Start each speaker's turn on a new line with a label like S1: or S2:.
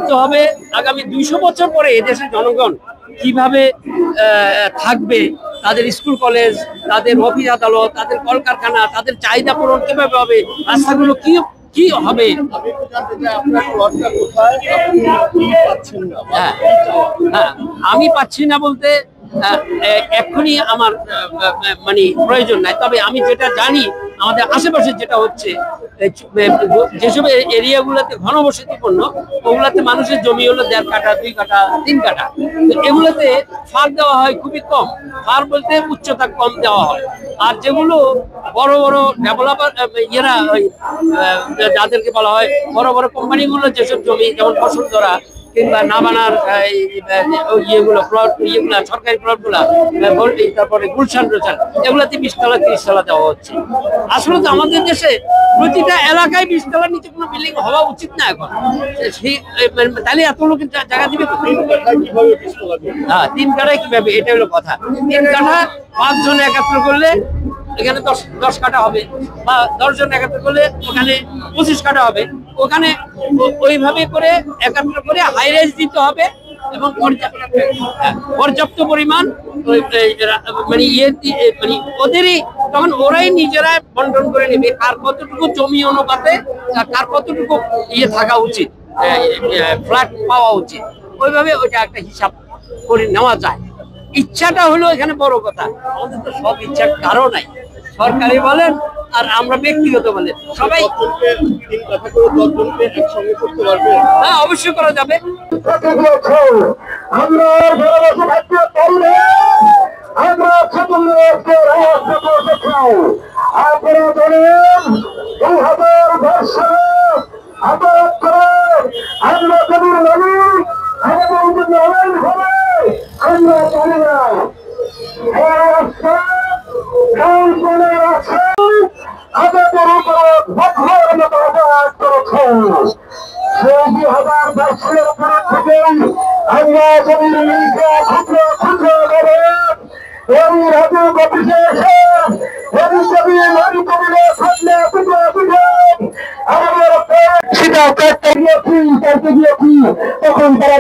S1: ভাবতে হবে আগামী 200 বছর পরে এদেশের জনগণ কিভাবে থাকবে, তাদের স্কুল কলেজ, তাদের অফিস আদালত, তাদের কলকারখানা, তাদের চাহিদা পূরণ কিভাবে হবে, রাস্তাগুলো কি কি হবে। হ্যাঁ, আমি পাচ্ছি না বলতে এক্ষুনি আমার মানে প্রয়োজন নাই, তবে আমি যেটা জানি আমাদের আশেপাশে যেটা হচ্ছে, যেসব এরিয়াগুলোতে ঘনবসতিপূর্ণ ওগুলাতে মানুষের জমি হলো 1.5 কাঠা 2 কাঠা 3 কাঠা, তো এগুলোতে ফার দেওয়া হয় খুবই কম, ফার বলতে উচ্চতা কম দেওয়া হয়। আর যেগুলো বড় বড় ডেভেলপার ইয়েরা যাদেরকে বলা হয় বড় বড় কোম্পানিগুলো যেসব জমি যেমন বসুন্ধরা কিংবা নাবানার ইয়েগুলো প্লট, ইয়েগুলো সরকারি প্লটগুলা, তারপরে গুলশান রোশান, এগুলাতে 20 তলা 30 তলা দেওয়া হচ্ছে। আসলে তো আমাদের দেশে প্রতিটা এলাকায় 20 তলার নিচে কোনো বিল্ডিং হওয়া উচিত না এখন। তাহলে এত লোকের জায়গা দিবে হ্যাঁ 3 কাঠায় কিভাবে, এটা হলো কথা। 3 কাঠা 5 জন একাত্র করলে এখানে 10 কাঠা হবে, বা 10 জন একাত্র করলে ওখানে 25 কাঠা হবে। ওখানে ওইভাবে করে একাত্র করে হাই রাইজ দিতে হবে এবং পর্যাপ্ত পরিমাণ মানে মানে ওদেরই তখন ওরাই নিজেরা বন্টন করে নেবে কার কতটুকু জমি অনুপাতে কার কতটুকু থাকা উচিত, ফ্ল্যাট পাওয়া উচিত। ওইভাবে ওইটা একটা হিসাব করে নেওয়া যায়। ইচ্ছাটা হলো এখানে বড় কথা, আমাদের তো সব ইচ্ছা কারো নাই, সরকারি বলেন আর আমরা ব্যক্তিগত বলেন সবাই। হ্যাঁ অবশ্যই করা যাবে।
S2: তখন তারা